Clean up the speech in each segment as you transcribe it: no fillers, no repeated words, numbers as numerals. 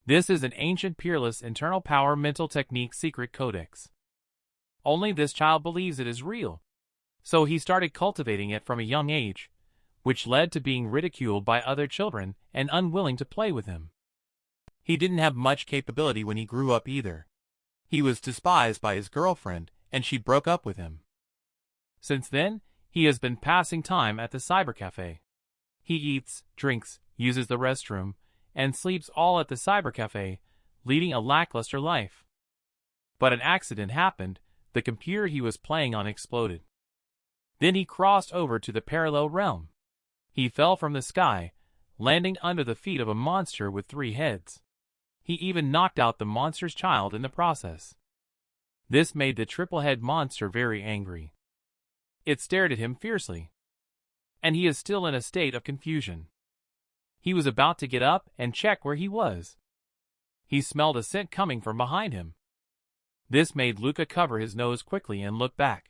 This is an ancient peerless internal power mental technique secret codex. Only this child believes it is real. So he started cultivating it from a young age, which led to being ridiculed by other children and unwilling to play with him. He didn't have much capability when he grew up either. He was despised by his girlfriend, and she broke up with him. Since then, he has been passing time at the cybercafe. He eats, drinks, uses the restroom, and sleeps all at the cybercafe, leading a lackluster life. But an accident happened. The computer he was playing on exploded. Then he crossed over to the parallel realm. He fell from the sky, landing under the feet of a monster with 3 heads. He even knocked out the monster's child in the process. This made the triple-head monster very angry. It stared at him fiercely. And he is still in a state of confusion. He was about to get up and check where he was. He smelled a scent coming from behind him. This made Luca cover his nose quickly and look back.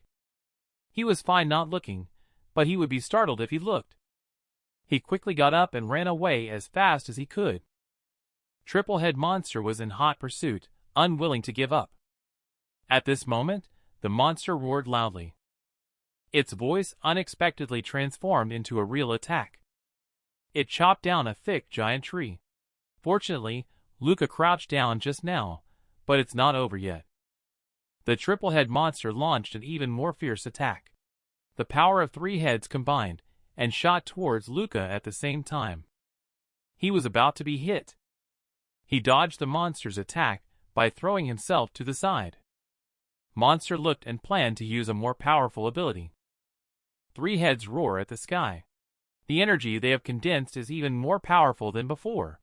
He was fine not looking, but he would be startled if he looked. He quickly got up and ran away as fast as he could. Triple-head monster was in hot pursuit, unwilling to give up. At this moment, the monster roared loudly. Its voice unexpectedly transformed into a real attack. It chopped down a thick giant tree. Fortunately, Luca crouched down just now, but it's not over yet. The triple-head monster launched an even more fierce attack. The power of 3 heads combined, and shot towards Luca at the same time. He was about to be hit. He dodged the monster's attack by throwing himself to the side. Monster looked and planned to use a more powerful ability. 3 heads roar at the sky. The energy they have condensed is even more powerful than before.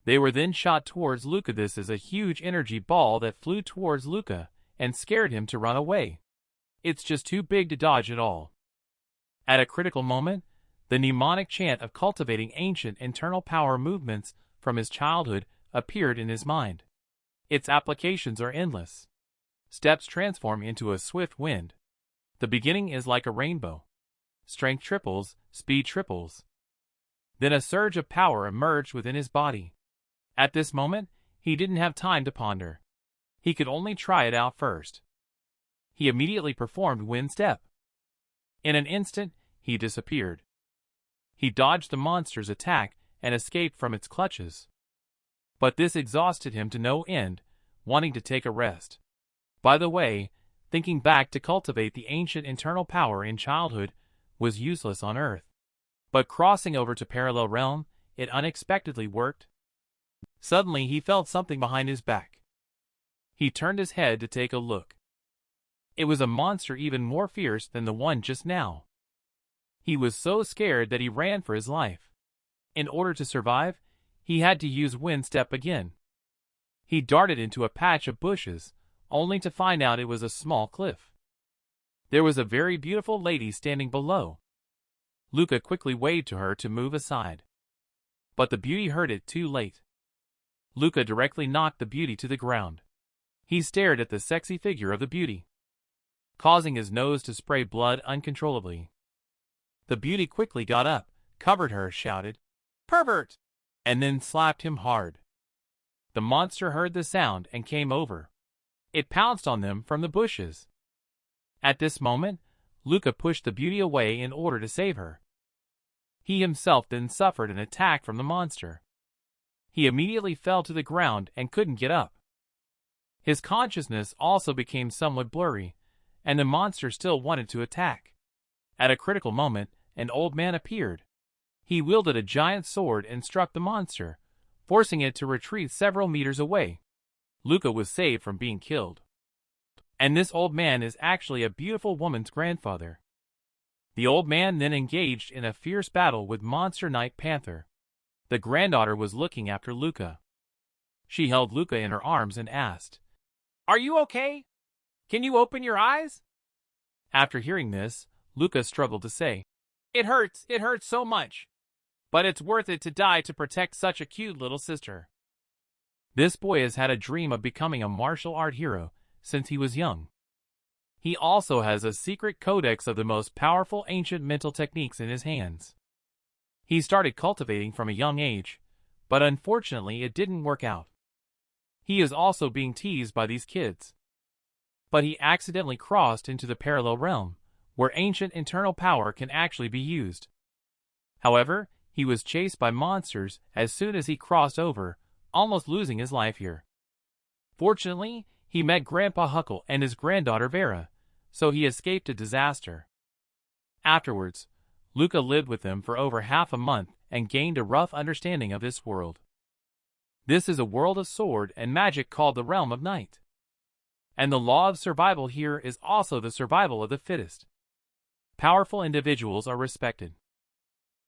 They were then shot towards Luca. This is a huge energy ball that flew towards Luca and scared him to run away. It's just too big to dodge at all. At a critical moment, the mnemonic chant of cultivating ancient internal power movements from his childhood appeared in his mind. Its applications are endless. Steps transform into a swift wind. The beginning is like a rainbow. Strength triples, speed triples. Then a surge of power emerged within his body. At this moment, he didn't have time to ponder. He could only try it out first. He immediately performed wind step. In an instant, he disappeared. He dodged the monster's attack and escaped from its clutches. But this exhausted him to no end, wanting to take a rest. By the way, thinking back to cultivate the ancient internal power in childhood was useless on Earth. But crossing over to parallel realm, it unexpectedly worked. Suddenly he felt something behind his back. He turned his head to take a look. It was a monster even more fierce than the one just now. He was so scared that he ran for his life. In order to survive, he had to use wind step again. He darted into a patch of bushes, only to find out it was a small cliff. There was a very beautiful lady standing below. Luca quickly waved to her to move aside. But the beauty heard it too late. Luca directly knocked the beauty to the ground. He stared at the sexy figure of the beauty, causing his nose to spray blood uncontrollably. The beauty quickly got up, covered her, shouted, "Pervert!" and then slapped him hard. The monster heard the sound and came over. It pounced on them from the bushes. At this moment, Luca pushed the beauty away in order to save her. He himself then suffered an attack from the monster. He immediately fell to the ground and couldn't get up. His consciousness also became somewhat blurry, and the monster still wanted to attack. At a critical moment, an old man appeared. He wielded a giant sword and struck the monster, forcing it to retreat several meters away. Luca was saved from being killed. And this old man is actually a beautiful woman's grandfather. The old man then engaged in a fierce battle with Monster Knight Panther. The granddaughter was looking after Luca. She held Luca in her arms and asked, "Are you okay? Can you open your eyes?" After hearing this, Luca struggled to say, it hurts so much. But it's worth it to die to protect such a cute little sister." This boy has had a dream of becoming a martial art hero since he was young. He also has a secret codex of the most powerful ancient mental techniques in his hands. He started cultivating from a young age, But unfortunately it didn't work out. He is also being teased by these kids. But he accidentally crossed into the parallel realm, where ancient internal power can actually be used. However, he was chased by monsters as soon as he crossed over, almost losing his life here. Fortunately, he met Grandpa Huckle and his granddaughter Vera, so he escaped a disaster. Afterwards, Luca lived with them for over half a month and gained a rough understanding of this world. This is a world of sword and magic called the Realm of Night. And the law of survival here is also the survival of the fittest. Powerful individuals are respected.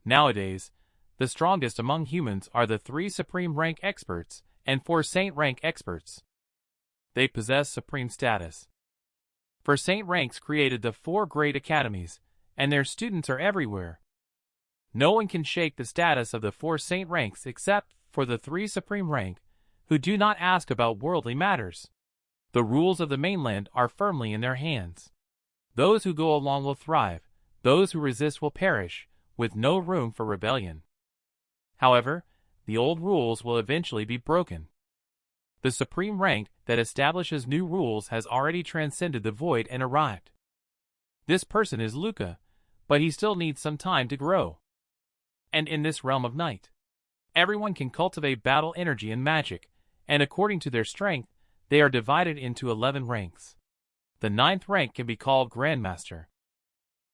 Nowadays, the strongest among humans are the 3 supreme rank experts and 4 saint rank experts. They possess supreme status. For saint ranks created the 4 great academies, and their students are everywhere. No one can shake the status of the 4 saint ranks except for the 3 supreme rank, who do not ask about worldly matters. The rules of the mainland are firmly in their hands. Those who go along will thrive, those who resist will perish, with no room for rebellion. However, the old rules will eventually be broken. The supreme rank that establishes new rules has already transcended the void and arrived. This person is Luca, but he still needs some time to grow. And in this realm of night, everyone can cultivate battle energy and magic, and according to their strength, they are divided into 11 ranks. The 9th rank can be called Grandmaster.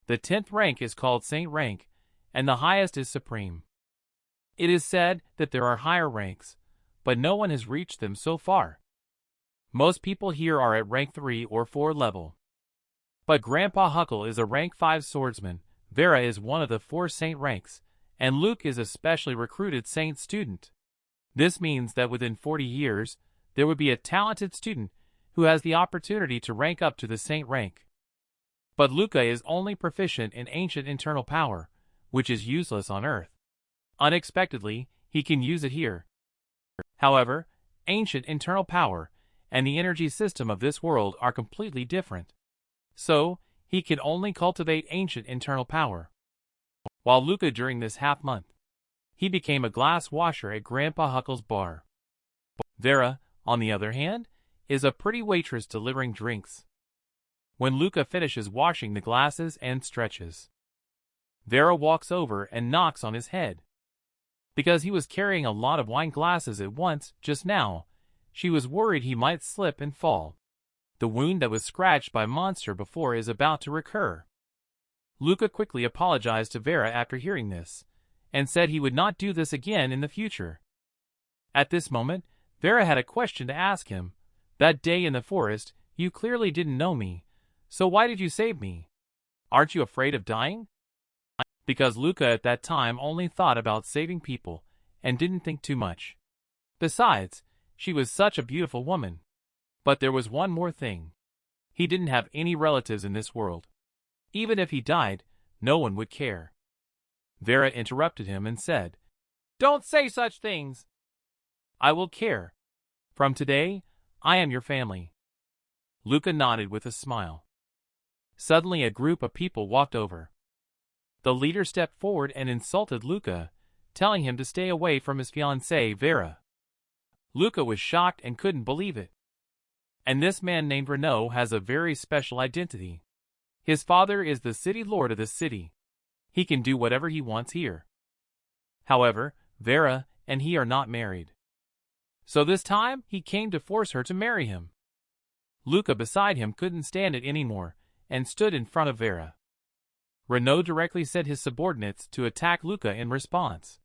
The 10th rank is called Saint rank, and the highest is Supreme. It is said that there are higher ranks, but no one has reached them so far. Most people here are at rank 3 or 4 level. But Grandpa Huckle is a rank 5 swordsman, Vera is one of the 4 saint ranks, and Luke is a specially recruited saint student. This means that within 40 years, there would be a talented student who has the opportunity to rank up to the saint rank. But Luca is only proficient in ancient internal power, which is useless on Earth. Unexpectedly, he can use it here. However, ancient internal power and the energy system of this world are completely different. So, he can only cultivate ancient internal power. While Luca during this half-month, he became a glass washer at Grandpa Huckle's bar. Vera, on the other hand, is a pretty waitress delivering drinks. When Luca finishes washing the glasses and stretches, Vera walks over and knocks on his head. Because he was carrying a lot of wine glasses at once just now, she was worried he might slip and fall. The wound that was scratched by monster before is about to recur. Luca quickly apologized to Vera after hearing this, and said he would not do this again in the future. At this moment, Vera had a question to ask him. That day in the forest, you clearly didn't know me, so why did you save me? Aren't you afraid of dying? Because Luca at that time only thought about saving people, and didn't think too much. Besides, she was such a beautiful woman. But there was one more thing. He didn't have any relatives in this world. Even if he died, no one would care. Vera interrupted him and said, "Don't say such things. I will care. From today, I am your family." Luca nodded with a smile. Suddenly a group of people walked over. The leader stepped forward and insulted Luca, telling him to stay away from his fiancée Vera. Luca was shocked and couldn't believe it. And this man named Renaud has a very special identity. His father is the city lord of the city. He can do whatever he wants here. However, Vera and he are not married. So this time, he came to force her to marry him. Luca beside him couldn't stand it anymore, and stood in front of Vera. Renaud directly sent his subordinates to attack Luca in response.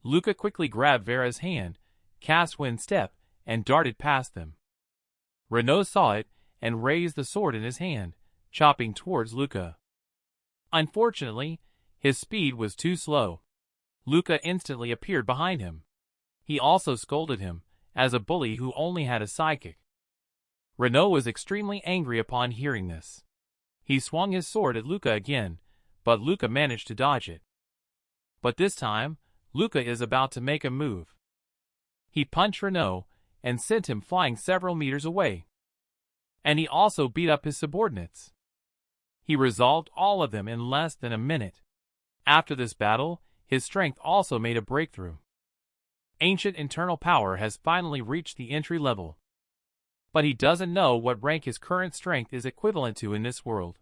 Luca quickly grabbed Vera's hand, cast wind step, and darted past them. Renaud saw it, and raised the sword in his hand, chopping towards Luca. Unfortunately, his speed was too slow. Luca instantly appeared behind him. He also scolded him, as a bully who only had a sidekick. Renaud was extremely angry upon hearing this. He swung his sword at Luca again, but Luca managed to dodge it. But this time, Luca is about to make a move. He punched Renaud, and sent him flying several meters away. And he also beat up his subordinates. He resolved all of them in less than a minute. After this battle, his strength also made a breakthrough. Ancient internal power has finally reached the entry level. But he doesn't know what rank his current strength is equivalent to in this world.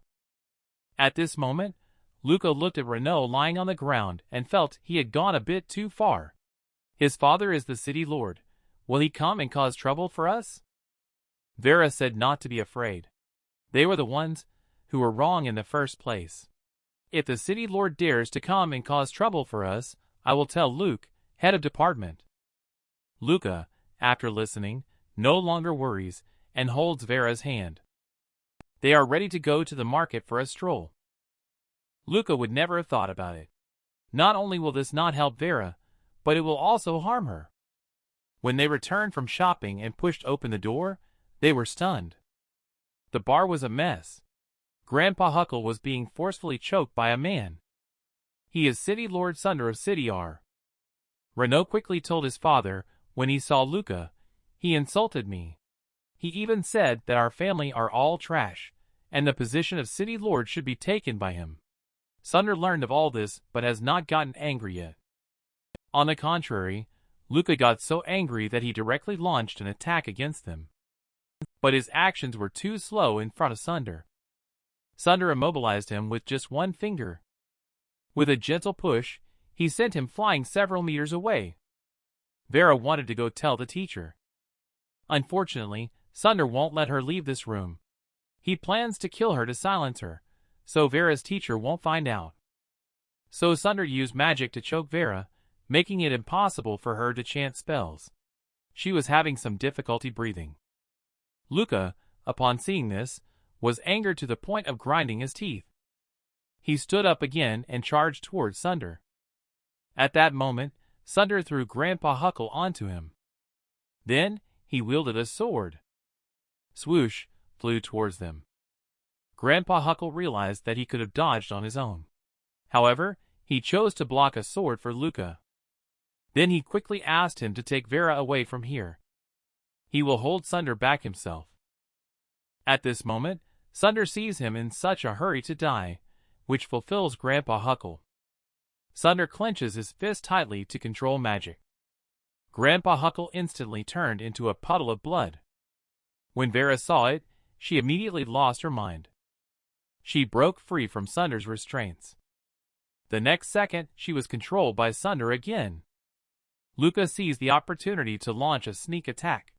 At this moment, Luca looked at Renault lying on the ground and felt he had gone a bit too far. His father is the city lord. Will he come and cause trouble for us? Vera said not to be afraid. They were the ones who were wrong in the first place. If the city lord dares to come and cause trouble for us, I will tell Luke, head of department. Luca, after listening, no longer worries and holds Vera's hand. They are ready to go to the market for a stroll. Luca would never have thought about it. Not only will this not help Vera, but it will also harm her. When they returned from shopping and pushed open the door, they were stunned. The bar was a mess. Grandpa Huckle was being forcefully choked by a man. He is City Lord Sunder of City R. Renault quickly told his father, when he saw Luca, he insulted me. He even said that our family are all trash, and the position of City Lord should be taken by him. Sunder learned of all this but has not gotten angry yet. On the contrary, Luca got so angry that he directly launched an attack against them. But his actions were too slow in front of Sunder. Sunder immobilized him with just one finger. With a gentle push, he sent him flying several meters away. Vera wanted to go tell the teacher. Unfortunately, Sunder won't let her leave this room. He plans to kill her to silence her, so Vera's teacher won't find out. So Sunder used magic to choke Vera, making it impossible for her to chant spells. She was having some difficulty breathing. Luca, upon seeing this, was angered to the point of grinding his teeth. He stood up again and charged towards Sunder. At that moment, Sunder threw Grandpa Huckle onto him. Then, he wielded a sword. Swoosh flew towards them. Grandpa Huckle realized that he could have dodged on his own. However, he chose to block a sword for Luca. Then he quickly asked him to take Vera away from here. He will hold Sunder back himself. At this moment, Sunder sees him in such a hurry to die, which fulfills Grandpa Huckle. Sunder clenches his fist tightly to control magic. Grandpa Huckle instantly turned into a puddle of blood. When Vera saw it, she immediately lost her mind. She broke free from Sunder's restraints. The next second, she was controlled by Sunder again. Luca seized the opportunity to launch a sneak attack.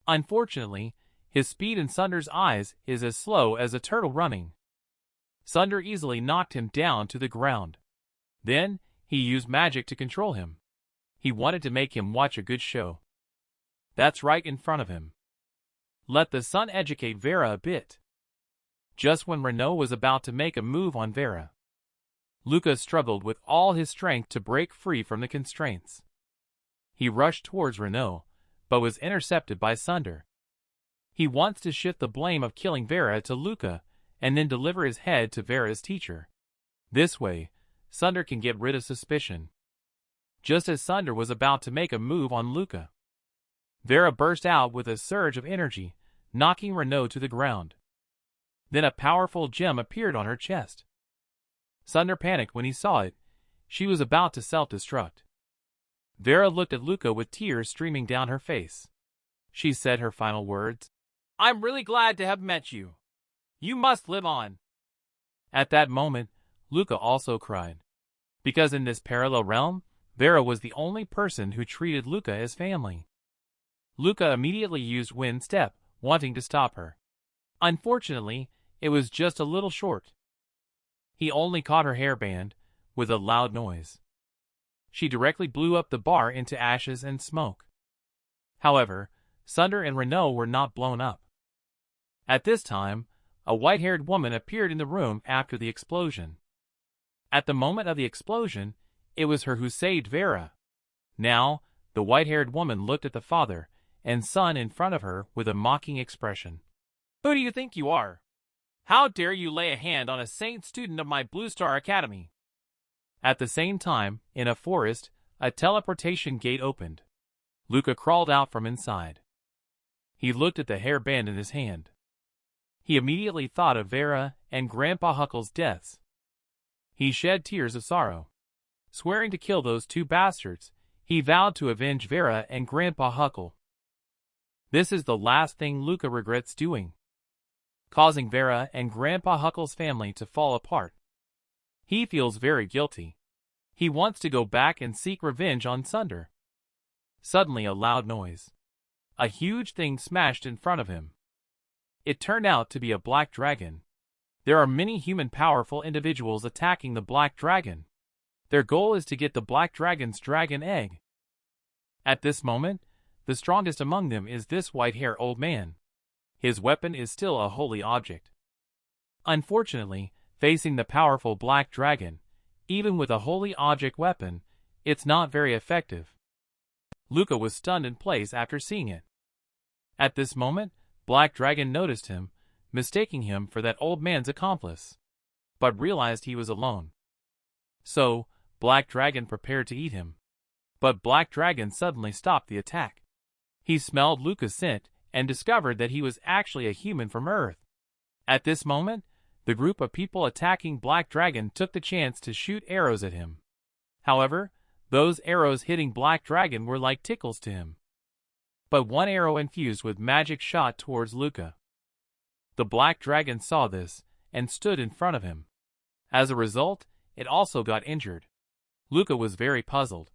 Unfortunately, his speed in Sunder's eyes is as slow as a turtle running. Sunder easily knocked him down to the ground. Then, he used magic to control him. He wanted to make him watch a good show. That's right in front of him. Let the sun educate Vera a bit. Just when Renault was about to make a move on Vera, Luca struggled with all his strength to break free from the constraints. He rushed towards Renault, but was intercepted by Sunder. He wants to shift the blame of killing Vera to Luca, and then deliver his head to Vera's teacher. This way, Sunder can get rid of suspicion. Just as Sunder was about to make a move on Luca, Vera burst out with a surge of energy, knocking Renault to the ground. Then a powerful gem appeared on her chest. Sunder panicked when he saw it. She was about to self-destruct. Vera looked at Luca with tears streaming down her face. She said her final words. I'm really glad to have met you. You must live on. At that moment, Luca also cried. Because in this parallel realm, Vera was the only person who treated Luca as family. Luca immediately used Wind Step, wanting to stop her. Unfortunately, it was just a little short. He only caught her hairband, with a loud noise. She directly blew up the bar into ashes and smoke. However, Sunder and Renault were not blown up. At this time, a white-haired woman appeared in the room after the explosion. At the moment of the explosion, it was her who saved Vera. Now, the white-haired woman looked at the father and son in front of her with a mocking expression. Who do you think you are? How dare you lay a hand on a saint student of my Blue Star Academy? At the same time, in a forest, a teleportation gate opened. Luca crawled out from inside. He looked at the hairband in his hand. He immediately thought of Vera and Grandpa Huckle's deaths. He shed tears of sorrow. Swearing to kill those two bastards, He vowed to avenge Vera and Grandpa Huckle. This is the last thing Luca regrets doing, causing Vera and Grandpa Huckle's family to fall apart. He feels very guilty. He wants to go back and seek revenge on Sunder. Suddenly a loud noise. A huge thing smashed in front of him. It turned out to be a black dragon. There are many human powerful individuals attacking the black dragon. Their goal is to get the black dragon's dragon egg. At this moment, the strongest among them is this white-haired old man. His weapon is still a holy object. Unfortunately, facing the powerful black dragon, even with a holy object weapon, it's not very effective. Luca was stunned in place after seeing it. At this moment, Black Dragon noticed him, mistaking him for that old man's accomplice, but realized he was alone. So, Black Dragon prepared to eat him. But Black Dragon suddenly stopped the attack. He smelled Luca's scent and discovered that he was actually a human from Earth. At this moment, the group of people attacking Black Dragon took the chance to shoot arrows at him. However, those arrows hitting Black Dragon were like tickles to him. But one arrow infused with magic shot towards Luca. The Black Dragon saw this and stood in front of him. As a result, it also got injured. Luca was very puzzled.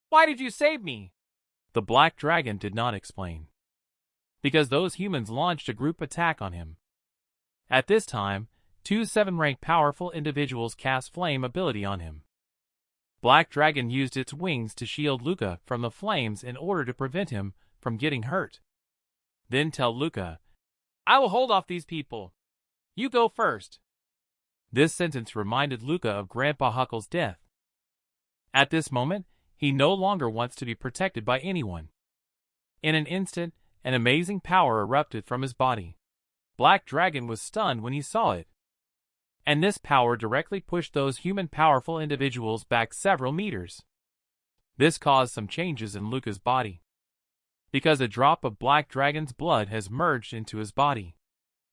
"Why did you save me?" The Black Dragon did not explain. Because those humans launched a group attack on him. At this time, two 7-rank powerful individuals cast flame ability on him. Black Dragon used its wings to shield Luca from the flames in order to prevent him from getting hurt. Then tell Luca, "I will hold off these people. You go first." This sentence reminded Luca of Grandpa Huckle's death. At this moment, he no longer wants to be protected by anyone. In an instant, an amazing power erupted from his body. Black Dragon was stunned when he saw it. And this power directly pushed those human powerful individuals back several meters. This caused some changes in Luca's body. Because a drop of Black Dragon's blood has merged into his body.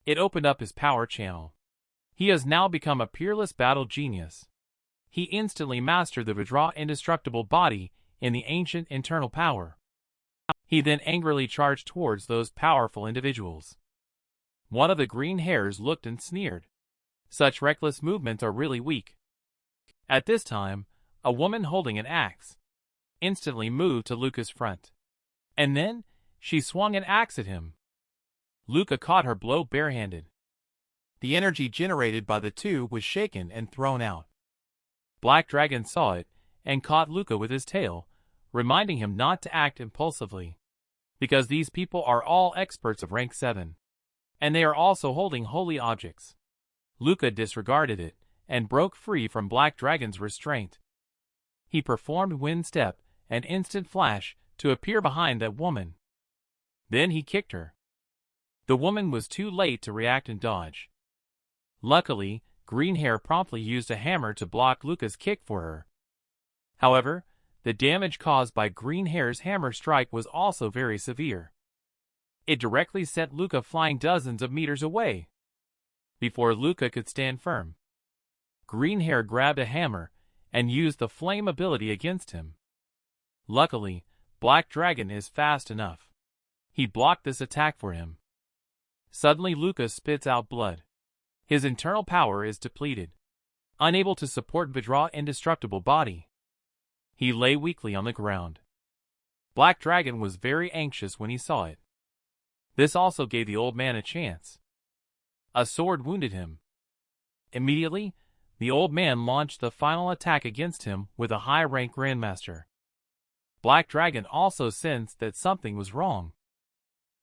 It opened up his power channel. He has now become a peerless battle genius. He instantly mastered the Vajra indestructible body in the ancient internal power. He then angrily charged towards those powerful individuals. One of the green hairs looked and sneered. Such reckless movements are really weak. At this time, a woman holding an axe instantly moved to Luca's front. And then, she swung an axe at him. Luca caught her blow barehanded. The energy generated by the two was shaken and thrown out. Black Dragon saw it and caught Luca with his tail, reminding him not to act impulsively. Because these people are all experts of rank 7. And they are also holding holy objects. Luca disregarded it and broke free from Black Dragon's restraint. He performed wind step and instant flash to appear behind that woman. Then he kicked her. The woman was too late to react and dodge. Luckily, Greenhair promptly used a hammer to block Luca's kick for her. However, the damage caused by Greenhair's hammer strike was also very severe. It directly sent Luca flying dozens of meters away. Before Luca could stand firm, Greenhair grabbed a hammer and used the flame ability against him. Luckily, Black Dragon is fast enough. He blocked this attack for him. Suddenly Luca spits out blood. His internal power is depleted. Unable to support Vajra's indestructible body, he lay weakly on the ground. Black Dragon was very anxious when he saw it. This also gave the old man a chance. A sword wounded him. Immediately, the old man launched the final attack against him with a high-rank Grandmaster. Black Dragon also sensed that something was wrong.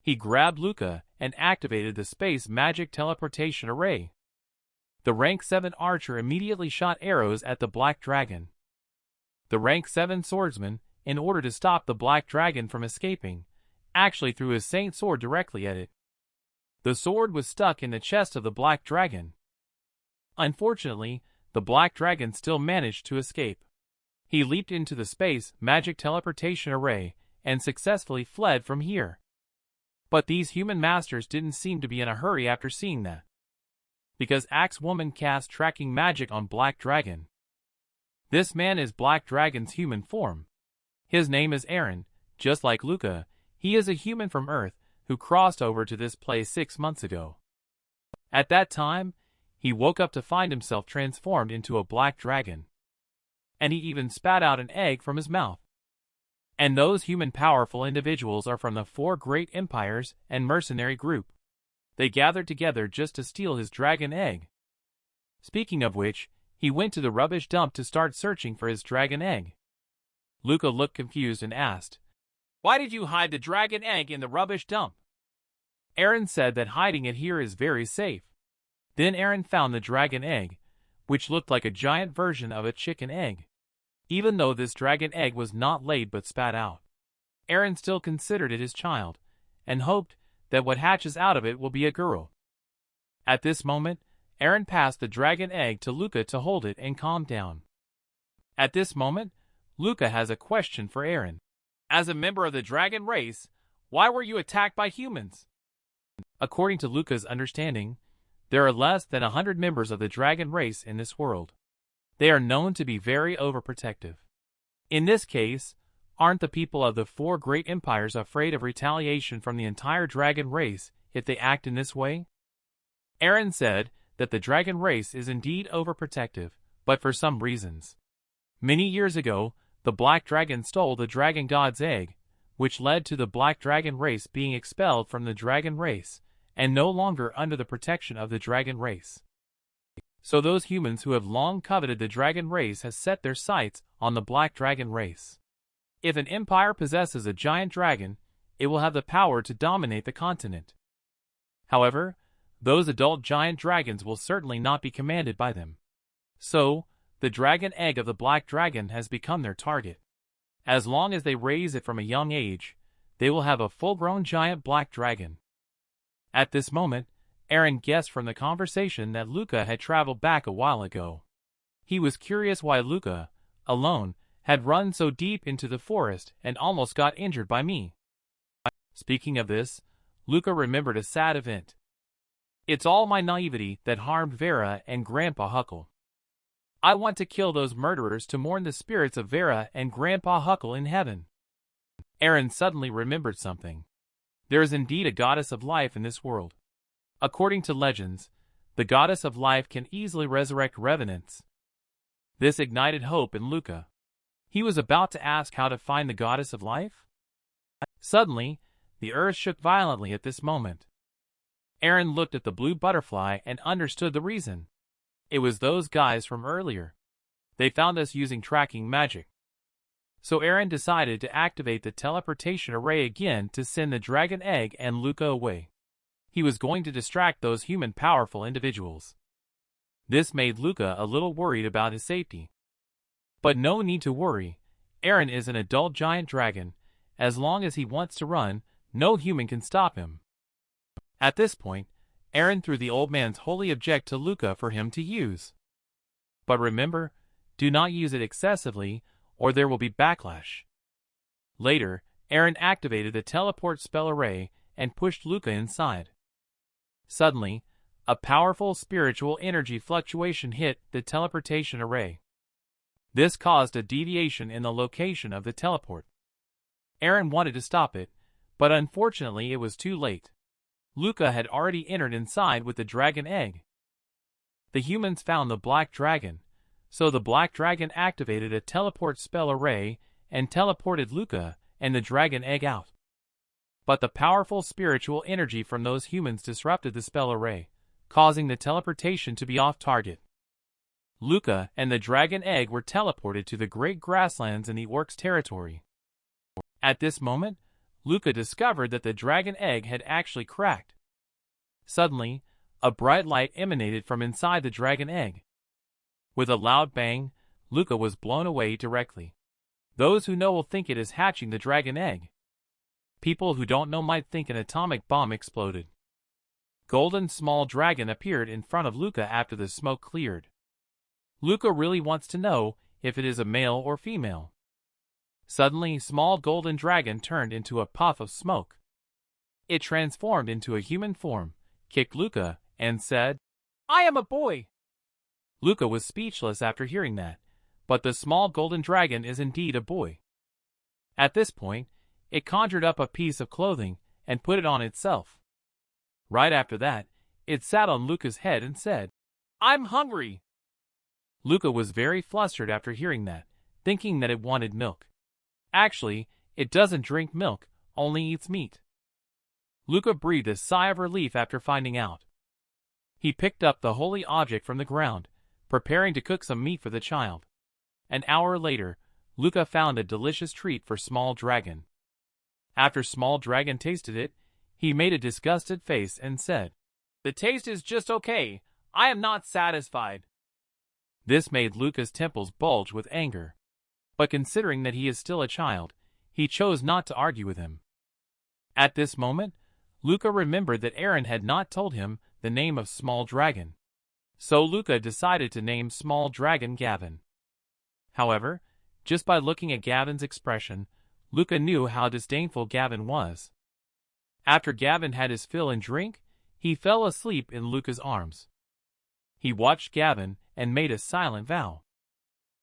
He grabbed Luca and activated the space magic teleportation array. The rank 7 archer immediately shot arrows at the Black Dragon. The rank 7 swordsman, in order to stop the Black Dragon from escaping, actually threw his Saint Sword directly at it. The sword was stuck in the chest of the Black Dragon. Unfortunately, the Black Dragon still managed to escape. He leaped into the space magic teleportation array and successfully fled from here. But these human masters didn't seem to be in a hurry after seeing that. Because Axe Woman cast tracking magic on Black Dragon. This man is Black Dragon's human form. His name is Aaron. Just like Luca, he is a human from Earth who crossed over to this place 6 months ago. At that time, he woke up to find himself transformed into a black dragon. And he even spat out an egg from his mouth. And those human powerful individuals are from the 4 great empires and mercenary group. They gathered together just to steal his dragon egg. Speaking of which, he went to the rubbish dump to start searching for his dragon egg. Luca looked confused and asked, "Why did you hide the dragon egg in the rubbish dump?" Aaron said that hiding it here is very safe. Then Aaron found the dragon egg, which looked like a giant version of a chicken egg. Even though this dragon egg was not laid but spat out, Aaron still considered it his child, and hoped that what hatches out of it will be a girl. At this moment, Aaron passed the dragon egg to Luca to hold it and calm down. At this moment, Luca has a question for Aaron. As a member of the dragon race, why were you attacked by humans? According to Luca's understanding, there are less than 100 members of the dragon race in this world. They are known to be very overprotective. In this case, aren't the people of the 4 great empires afraid of retaliation from the entire dragon race if they act in this way? Aaron said that the dragon race is indeed overprotective, but for some reasons. Many years ago, the black dragon stole the dragon god's egg, which led to the black dragon race being expelled from the dragon race, and no longer under the protection of the dragon race. So those humans who have long coveted the dragon race has set their sights on the black dragon race. If an empire possesses a giant dragon, it will have the power to dominate the continent. However, those adult giant dragons will certainly not be commanded by them. So, the dragon egg of the black dragon has become their target. As long as they raise it from a young age, they will have a full-grown giant black dragon. At this moment, Aaron guessed from the conversation that Luca had traveled back a while ago. He was curious why Luca, alone, had run so deep into the forest and almost got injured by me. Speaking of this, Luca remembered a sad event. It's all my naivety that harmed Vera and Grandpa Huckle. I want to kill those murderers to mourn the spirits of Vera and Grandpa Huckle in heaven. Aaron suddenly remembered something. There is indeed a goddess of life in this world. According to legends, the goddess of life can easily resurrect revenants. This ignited hope in Luca. He was about to ask how to find the goddess of life. Suddenly, the earth shook violently at this moment. Aaron looked at the blue butterfly and understood the reason. It was those guys from earlier. They found us using tracking magic. So Aaron decided to activate the teleportation array again to send the dragon egg and Luca away. He was going to distract those human powerful individuals. This made Luca a little worried about his safety. But no need to worry. Aaron is an adult giant dragon. As long as he wants to run, no human can stop him. At this point, Aaron threw the old man's holy object to Luca for him to use. But remember, do not use it excessively, or there will be backlash. Later, Aaron activated the teleport spell array and pushed Luca inside. Suddenly, a powerful spiritual energy fluctuation hit the teleportation array. This caused a deviation in the location of the teleport. Aaron wanted to stop it, but unfortunately it was too late. Luca had already entered inside with the dragon egg. The humans found the black dragon, so the black dragon activated a teleport spell array and teleported Luca and the dragon egg out. But the powerful spiritual energy from those humans disrupted the spell array, causing the teleportation to be off target. Luca and the dragon egg were teleported to the great grasslands in the orcs' territory. At this moment, Luca discovered that the dragon egg had actually cracked. Suddenly, a bright light emanated from inside the dragon egg. With a loud bang, Luca was blown away directly. Those who know will think it is hatching the dragon egg. People who don't know might think an atomic bomb exploded. Golden small dragon appeared in front of Luca after the smoke cleared. Luca really wants to know if it is a male or female. Suddenly, small golden dragon turned into a puff of smoke. It transformed into a human form, kicked Luca, and said, "I am a boy." Luca was speechless after hearing that, but the small golden dragon is indeed a boy. At this point, it conjured up a piece of clothing and put it on itself. Right after that, it sat on Luca's head and said, "I'm hungry." Luca was very flustered after hearing that, thinking that it wanted milk. Actually, it doesn't drink milk, only eats meat. Luca breathed a sigh of relief after finding out. He picked up the holy object from the ground, preparing to cook some meat for the child. An hour later, Luca found a delicious treat for Small Dragon. After Small Dragon tasted it, he made a disgusted face and said, "The taste is just okay. I am not satisfied." This made Luca's temples bulge with anger. But considering that he is still a child, he chose not to argue with him. At this moment, Luca remembered that Aaron had not told him the name of Small Dragon. So Luca decided to name Small Dragon Gavin. However, just by looking at Gavin's expression, Luca knew how disdainful Gavin was. After Gavin had his fill and drink, he fell asleep in Luca's arms. He watched Gavin and made a silent vow.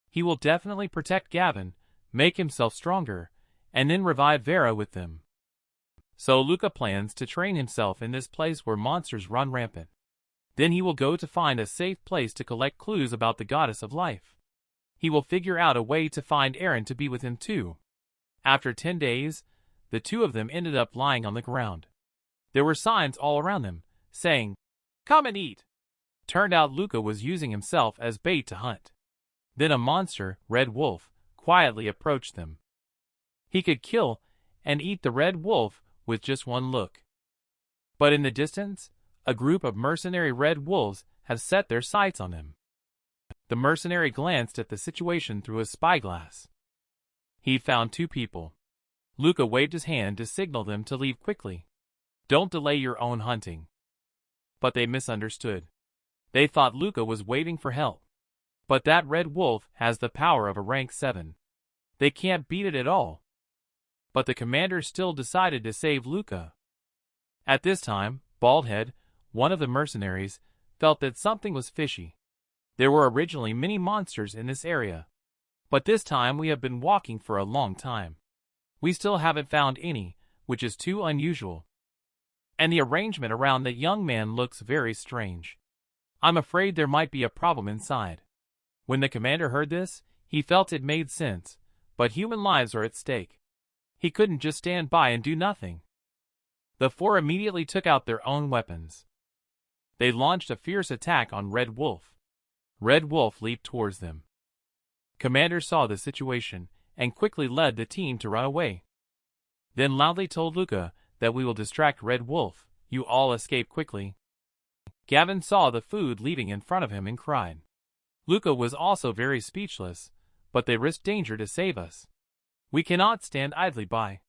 He will definitely protect Gavin, make himself stronger, and then revive Vera with them. So Luca plans to train himself in this place where monsters run rampant. Then he will go to find a safe place to collect clues about the goddess of life. He will figure out a way to find Aaron to be with him too. After 10 days, the two of them ended up lying on the ground. There were signs all around them, saying, "Come and eat." Turned out Luca was using himself as bait to hunt. Then a monster, Red Wolf, quietly approached them. He could kill and eat the Red Wolf with just one look. But in the distance, a group of mercenary red wolves have set their sights on him. The mercenary glanced at the situation through a spyglass. He found 2 people. Luca waved his hand to signal them to leave quickly. Don't delay your own hunting. But they misunderstood. They thought Luca was waiting for help. But that red wolf has the power of a rank 7. They can't beat it at all. But the commander still decided to save Luca. At this time, Baldhead, one of the mercenaries, felt that something was fishy. There were originally many monsters in this area. But this time we have been walking for a long time. We still haven't found any, which is too unusual. And the arrangement around the young man looks very strange. I'm afraid there might be a problem inside. When the commander heard this, he felt it made sense, but human lives are at stake. He couldn't just stand by and do nothing. The 4 immediately took out their own weapons. They launched a fierce attack on Red Wolf. Red Wolf leaped towards them. Commander saw the situation and quickly led the team to run away. Then loudly told Luca that we will distract Red Wolf. You all escape quickly. Gavin saw the food leaving in front of him and cried. Luca was also very speechless, but they risked danger to save us. We cannot stand idly by.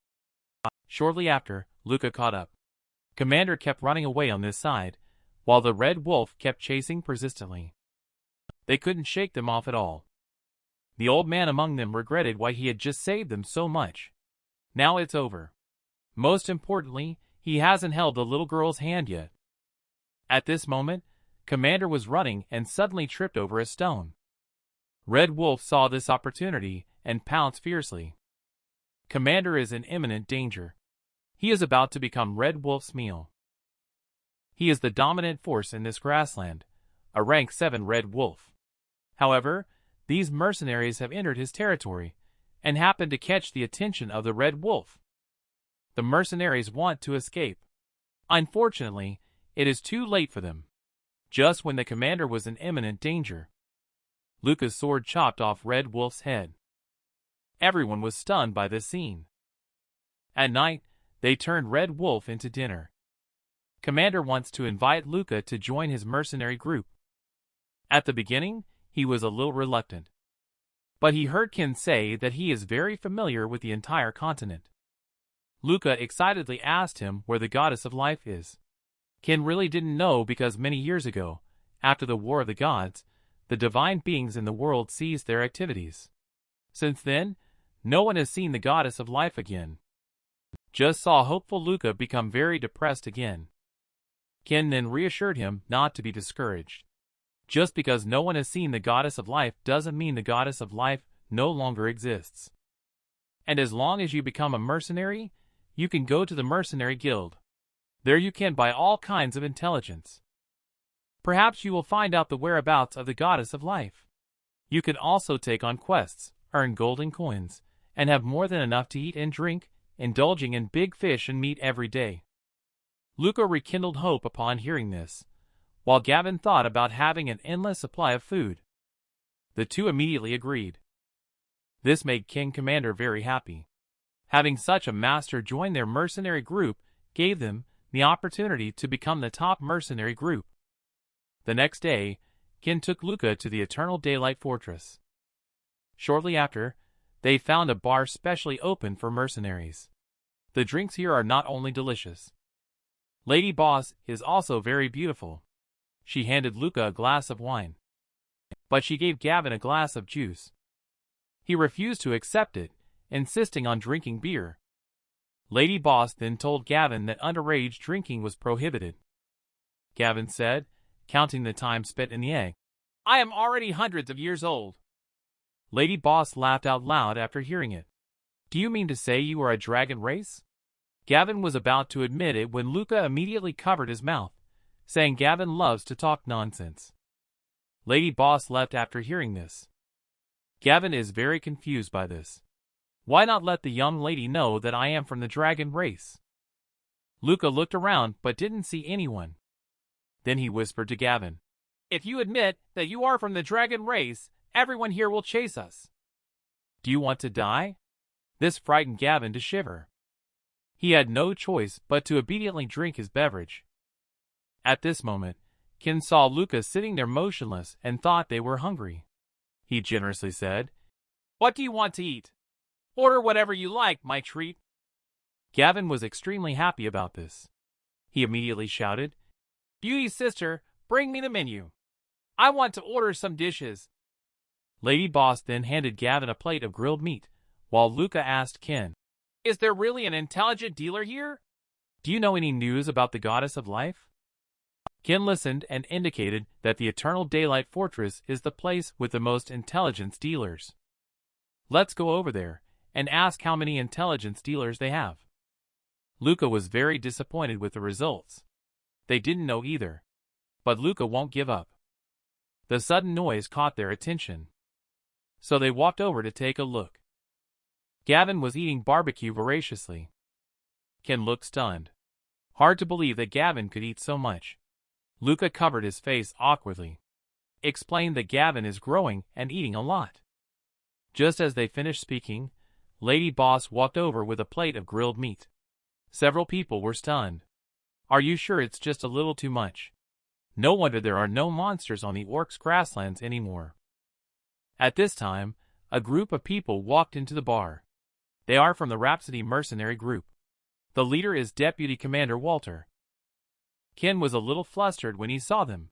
Shortly after, Luca caught up. Commander kept running away on this side, while the Red Wolf kept chasing persistently. They couldn't shake them off at all. The old man among them regretted why he had just saved them so much. Now it's over. Most importantly, he hasn't held the little girl's hand yet. At this moment, Commander was running and suddenly tripped over a stone. Red Wolf saw this opportunity and pounced fiercely. Commander is in imminent danger. He is about to become Red Wolf's meal. He is the dominant force in this grassland, a rank 7 Red Wolf. However, these mercenaries have entered his territory and happen to catch the attention of the Red Wolf. The mercenaries want to escape. Unfortunately, it is too late for them. Just when the commander was in imminent danger, Luca's sword chopped off Red Wolf's head. Everyone was stunned by this scene. At night, they turned Red Wolf into dinner. Commander wants to invite Luca to join his mercenary group. At the beginning, he was a little reluctant. But he heard Ken say that he is very familiar with the entire continent. Luca excitedly asked him where the goddess of life is. Ken really didn't know because many years ago, after the War of the Gods, the divine beings in the world ceased their activities. Since then, no one has seen the goddess of life again. Just saw hopeful Luca become very depressed again. Ken then reassured him not to be discouraged. Just because no one has seen the goddess of life doesn't mean the goddess of life no longer exists. And as long as you become a mercenary, you can go to the mercenary guild. There you can buy all kinds of intelligence. Perhaps you will find out the whereabouts of the goddess of life. You can also take on quests, earn golden coins, and have more than enough to eat and drink, indulging in big fish and meat every day. Luca rekindled hope upon hearing this, while Gavin thought about having an endless supply of food. The two immediately agreed. This made King Commander very happy. Having such a master join their mercenary group gave them the opportunity to become the top mercenary group. The next day, Kin took Luca to the Eternal Daylight Fortress. Shortly after, they found a bar specially open for mercenaries. The drinks here are not only delicious. Lady Boss is also very beautiful. She handed Luca a glass of wine. But she gave Gavin a glass of juice. He refused to accept it, insisting on drinking beer. Lady Boss then told Gavin that underage drinking was prohibited. Gavin said, counting the time spent in the egg, "I am already hundreds of years old." Lady Boss laughed out loud after hearing it. "Do you mean to say you are a dragon race?" Gavin was about to admit it when Luca immediately covered his mouth, saying Gavin loves to talk nonsense. Lady Boss left after hearing this. Gavin is very confused by this. Why not let the young lady know that I am from the dragon race? Luca looked around but didn't see anyone. Then he whispered to Gavin, "If you admit that you are from the dragon race, everyone here will chase us." "Do you want to die?" This frightened Gavin to shiver. He had no choice but to obediently drink his beverage. At this moment, Kin saw Luca sitting there motionless and thought they were hungry. He generously said, "What do you want to eat? Order whatever you like, my treat." Gavin was extremely happy about this. He immediately shouted, "Beauty sister, bring me the menu. I want to order some dishes." Lady Boss then handed Gavin a plate of grilled meat, while Luca asked Kin, "Is there really an intelligent dealer here? Do you know any news about the goddess of life?" Kin listened and indicated that the Eternal Daylight Fortress is the place with the most intelligence dealers. "Let's go over there and ask how many intelligence dealers they have." Luca was very disappointed with the results. They didn't know either. But Luca won't give up. The sudden noise caught their attention. So they walked over to take a look. Gavin was eating barbecue voraciously. Ken looked stunned. Hard to believe that Gavin could eat so much. Luca covered his face awkwardly. Explained that Gavin is growing and eating a lot. Just as they finished speaking, Lady Boss walked over with a plate of grilled meat. Several people were stunned. "Are you sure it's just a little too much? No wonder there are no monsters on the Orcs' grasslands anymore." At this time, a group of people walked into the bar. They are from the Rhapsody Mercenary Group. The leader is Deputy Commander Walter. Ken was a little flustered when he saw them.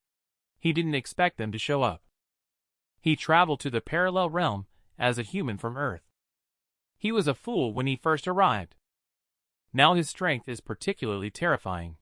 He didn't expect them to show up. He traveled to the parallel realm as a human from Earth. He was a fool when he first arrived. Now his strength is particularly terrifying.